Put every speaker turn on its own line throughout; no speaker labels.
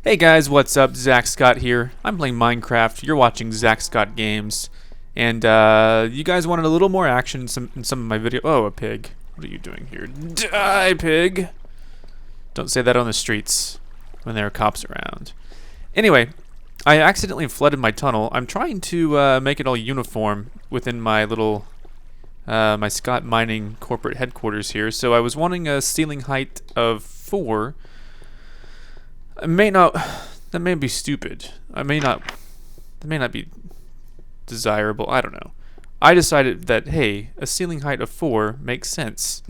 Hey guys, what's up? ZackScott here. I'm playing Minecraft. You're watching ZackScottGames. And you guys wanted a little more action in some of my video. Oh, a pig. What are you doing here? Die, pig! Don't say that on the streets when there are cops around. Anyway, I accidentally flooded my tunnel. I'm trying to make it all uniform within my little my Scott Mining corporate headquarters here. So I was wanting a ceiling height of 4. It may not. That may be stupid. That may not be desirable. I don't know. I decided that hey, a ceiling height of 4 makes sense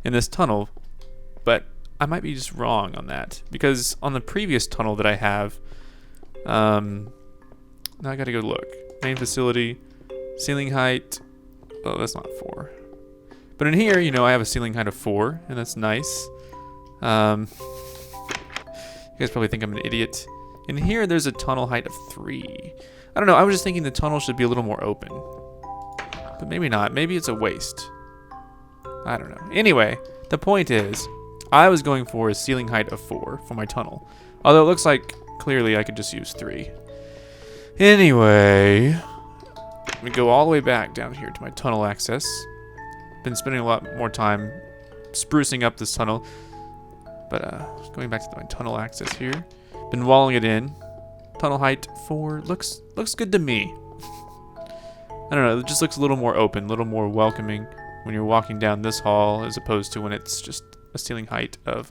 in this tunnel, but I might be just wrong on that because on the previous tunnel that I have, now I gotta go look. Main facility, ceiling height. Oh, that's not 4. But in here, I have a ceiling height of 4, and that's nice. You guys probably think I'm an idiot. In here, there's a tunnel height of 3. I don't know. I was just thinking the tunnel should be a little more open. But maybe not. Maybe it's a waste. I don't know. Anyway, the point is, I was going for a ceiling height of 4 for my tunnel. Although it looks like, clearly, I could just use 3. Anyway, let me go all the way back down here to my tunnel access. Been spending a lot more time sprucing up this tunnel. But going back to my tunnel access here, been walling it in. Tunnel height 4 looks good to me. I don't know, it just looks a little more open, a little more welcoming when you're walking down this hall as opposed to when it's just a ceiling height of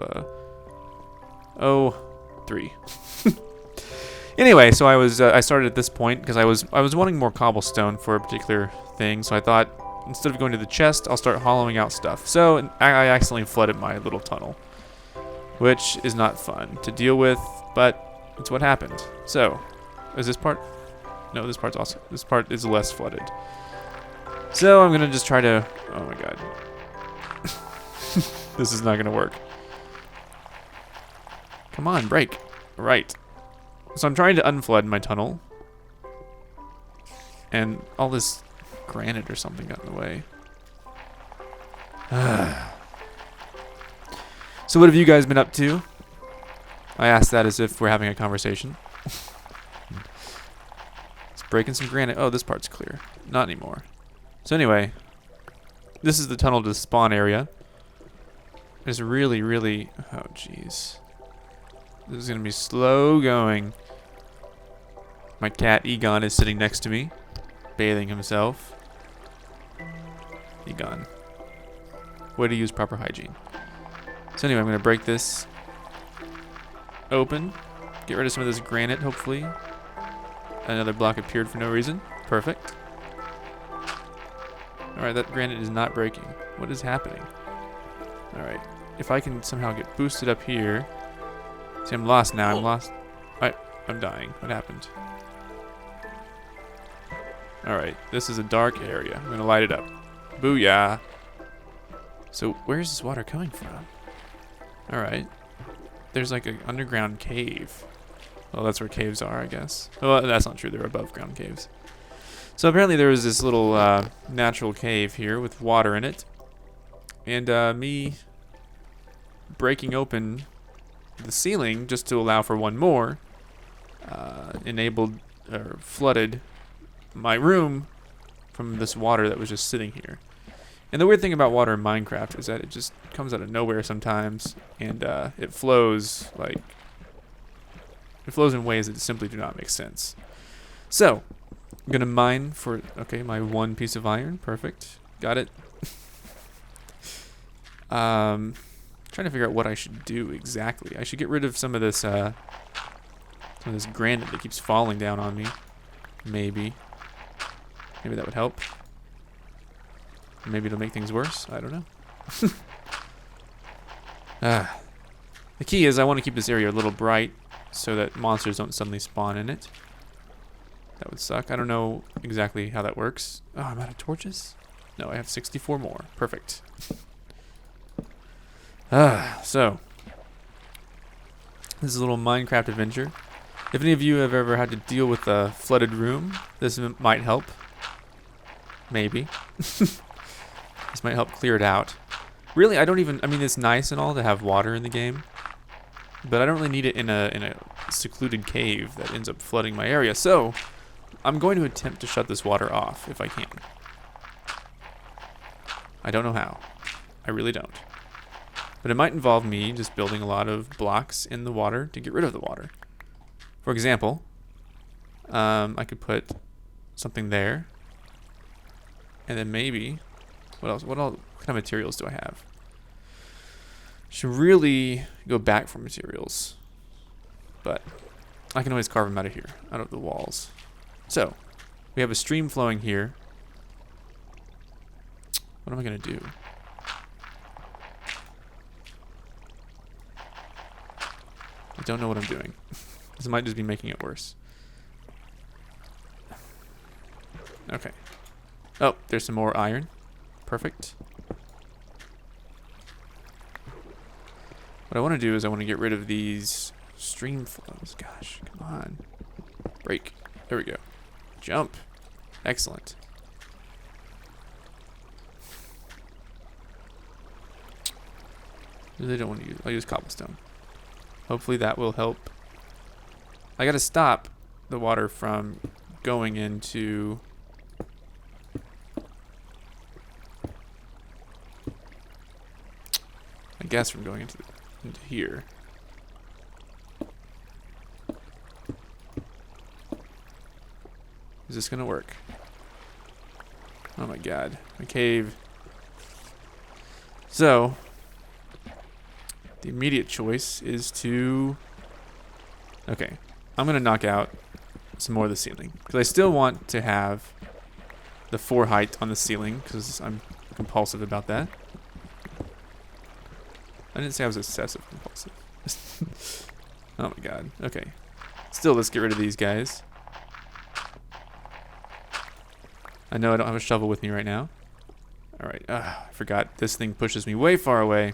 3. Anyway, so I started at this point because I was wanting more cobblestone for a particular thing, so I thought instead of going to the chest, I'll start hollowing out stuff. So I accidentally flooded my little tunnel, which is not fun to deal with, but it's what happened. So, is this part? No, this part is less flooded. So I'm gonna just try to, oh my god. This is not gonna work. Come on, break. Right. So I'm trying to unflood my tunnel. And all this granite or something got in the way. So what have you guys been up to? I ask that as if we're having a conversation. It's breaking some granite. Oh, this part's clear. Not anymore. So anyway, this is the tunnel to the spawn area. It's really, really... Oh, jeez. This is going to be slow going. My cat, Egon, is sitting next to me, bathing himself. Egon. Way to use proper hygiene. So anyway, I'm going to break this open. Get rid of some of this granite, hopefully. Another block appeared for no reason. Perfect. Alright, that granite is not breaking. What is happening? Alright, if I can somehow get boosted up here. See, I'm lost now. I'm lost. Alright, I'm dying. What happened? Alright, this is a dark area. I'm going to light it up. Booyah. So, where's this water coming from? Alright. There's like an underground cave. Well, that's where caves are, I guess. Well, that's not true. They're above ground caves. So apparently there was this little natural cave here with water in it. And me breaking open the ceiling just to allow for one more enabled or flooded my room from this water that was just sitting here. And the weird thing about water in Minecraft is that it just comes out of nowhere sometimes, and it flows in ways that simply do not make sense. So, I'm gonna mine for my 1 piece of iron. Perfect, got it. Trying to figure out what I should do exactly. I should get rid of some of this granite that keeps falling down on me. Maybe that would help. Maybe it'll make things worse. I don't know. The key is I want to keep this area a little bright so that monsters don't suddenly spawn in it. That would suck. I don't know exactly how that works. Oh, I'm out of torches? No, I have 64 more. Perfect. So. This is a little Minecraft adventure. If any of you have ever had to deal with a flooded room, this might help. Maybe. This might help clear it out. Really, I mean, it's nice and all to have water in the game. but I don't really need it in a secluded cave that ends up flooding my area. So I'm going to attempt to shut this water off if I can. I don't know how. I really don't. But it might involve me just building a lot of blocks in the water to get rid of the water. For example, I could put something there, and then maybe, what else? What kind of materials do I have? Should really go back for materials, but I can always carve them out of here, out of the walls. So we have a stream flowing here. What am I gonna do? I don't know what I'm doing. This might just be making it worse. Okay. Oh, there's some more iron. Perfect. What I want to do is I want to get rid of these stream flows. Gosh, come on. Break. There we go. Jump. Excellent. Really don't want to use. I'll use cobblestone. Hopefully that will help. I gotta stop the water from going into. I guess from going into here. Is this gonna work? Oh my god, a cave. So the immediate choice is to. Okay, I'm gonna knock out some more of the ceiling because I still want to have the 4 height on the ceiling because I'm compulsive about that. I didn't say I was excessive compulsive. Oh my god. Okay. Still, let's get rid of these guys. I know I don't have a shovel with me right now. Alright. I forgot. This thing pushes me way far away.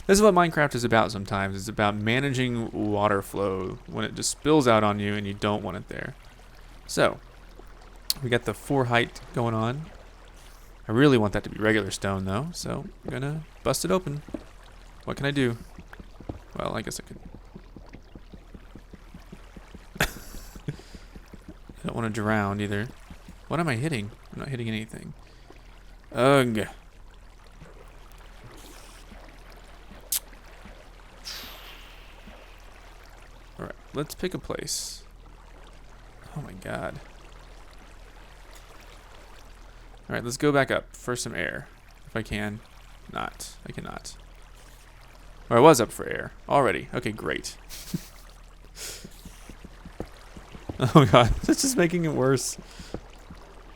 This is what Minecraft is about sometimes. It's about managing water flow when it just spills out on you and you don't want it there. So, we got the 4 height going on. I really want that to be regular stone though, so I'm gonna bust it open. What can I do? Well, I guess I could. I don't want to drown either. What am I hitting? I'm not hitting anything. Ugh. Alright, let's pick a place. Oh my god. Alright, let's go back up for some air. If I can. Not. I cannot. Or I was up for air. Already. Okay, great. Oh god, that's just making it worse.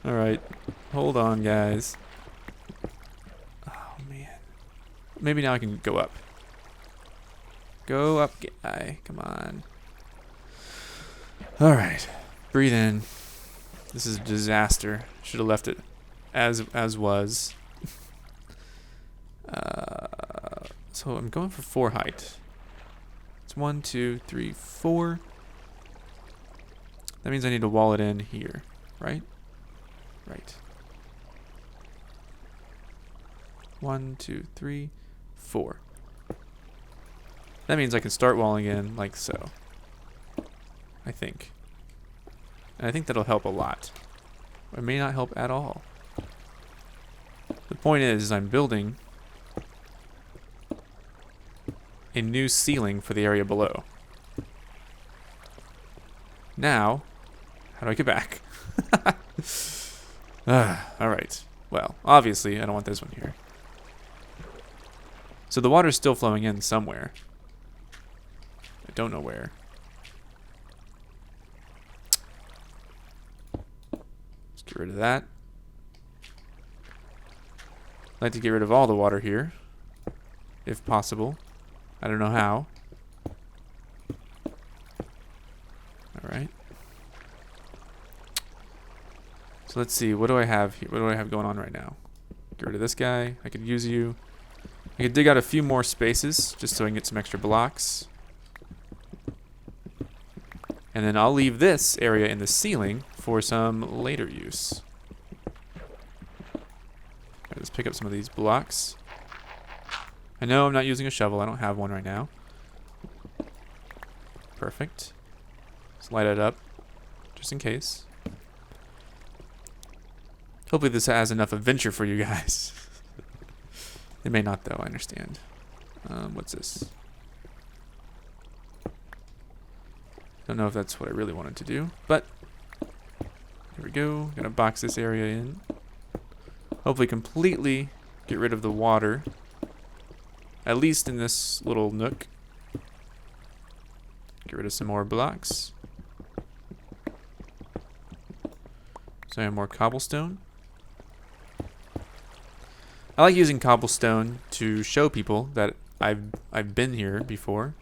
Alright. Hold on, guys. Oh man. Maybe now I can go up. Go up, guy. Come on. Alright. Breathe in. This is a disaster. Should have left it as was. So I'm going for 4 height. It's 1, 2, 3, 4. That means I need to wall it in here, right? Right. 1, 2, 3, 4. That means I can start walling in like so. I think. And I think that'll help a lot. It may not help at all. The point is I'm building a new ceiling for the area below. Now, how do I get back? Alright. Well, obviously I don't want this one here. So the water's still flowing in somewhere. I don't know where. Let's get rid of that. I'd like to get rid of all the water here, if possible. I don't know how. Alright. So let's see, what do I have here? What do I have going on right now? Get rid of this guy. I could use you. I could dig out a few more spaces just so I can get some extra blocks. And then I'll leave this area in the ceiling for some later use. Let's pick up some of these blocks. I know I'm not using a shovel. I don't have one right now. Perfect. Let's light it up, just in case. Hopefully this has enough adventure for you guys. It may not, though. I understand. What's this? Don't know if that's what I really wanted to do, but here we go. Gonna box this area in. Hopefully completely get rid of the water, at least in this little nook. Get rid of some more blocks. So I have more cobblestone. I like using cobblestone to show people that I've been here before,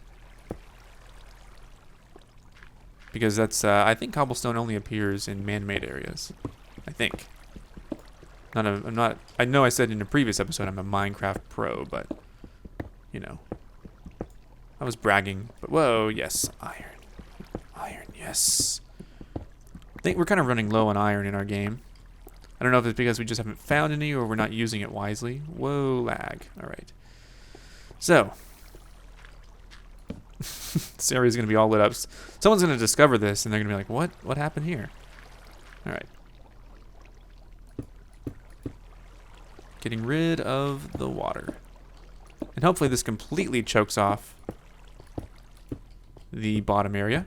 because that's I think cobblestone only appears in man-made areas. I think. I'm not. I know I said in a previous episode I'm a Minecraft pro, but you know, I was bragging. But whoa, yes, iron, yes. I think we're kind of running low on iron in our game. I don't know if it's because we just haven't found any or we're not using it wisely. Whoa, lag. All right. So, this area is going to be all lit up. Someone's going to discover this and they're going to be like, what? What happened here? All right. Getting rid of the water. And hopefully this completely chokes off the bottom area.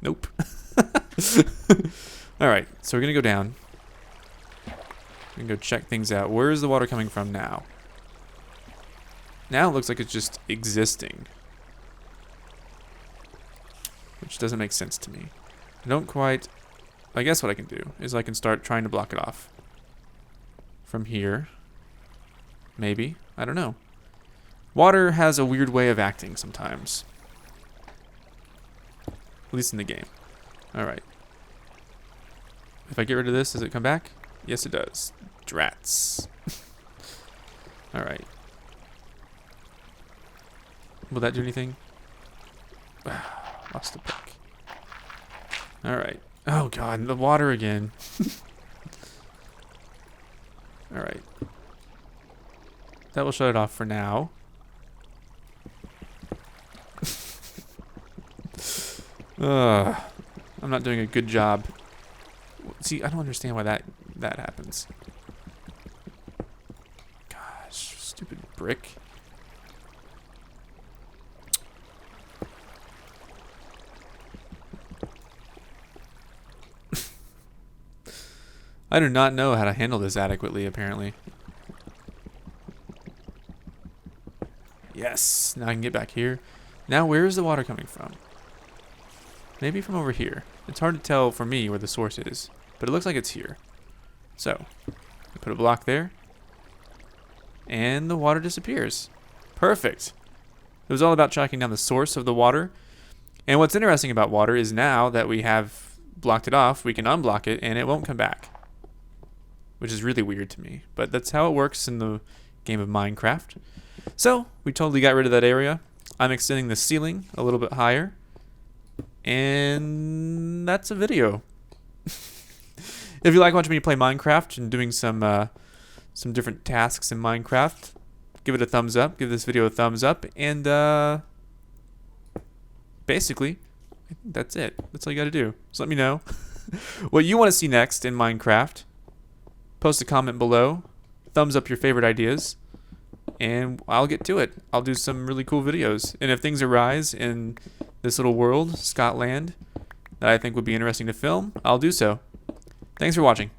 Nope. Alright, so we're going to go down. We can go check things out. Where is the water coming from now? Now it looks like it's just existing, which doesn't make sense to me. I don't quite... I guess what I can do is I can start trying to block it off. From here. Maybe. I don't know. Water has a weird way of acting sometimes. At least in the game. Alright. If I get rid of this, does it come back? Yes, it does. Drats. Alright. Will that do anything? Lost a pick. Alright. Oh god, the water again. Alright. That will shut it off for now. I'm not doing a good job. See, I don't understand why that happens. Gosh, stupid brick. I do not know how to handle this adequately, apparently. Yes, now I can get back here. Now where is the water coming from? Maybe from over here. It's hard to tell for me where the source is, but it looks like it's here. So, I put a block there, and the water disappears. Perfect. It was all about tracking down the source of the water. And what's interesting about water is now that we have blocked it off, we can unblock it, and it won't come back. Which is really weird to me, but that's how it works in the game of Minecraft. So, we totally got rid of that area. I'm extending the ceiling a little bit higher. And that's a video. If you like watching me play Minecraft and doing some different tasks in Minecraft, give it a thumbs up. Give this video a thumbs up. And basically, that's it. That's all you got to do. So let me know what you want to see next in Minecraft. Post a comment below. Thumbs up your favorite ideas. And I'll get to it. I'll do some really cool videos. And if things arise in this little world, Scotland, that I think would be interesting to film, I'll do so. Thanks for watching.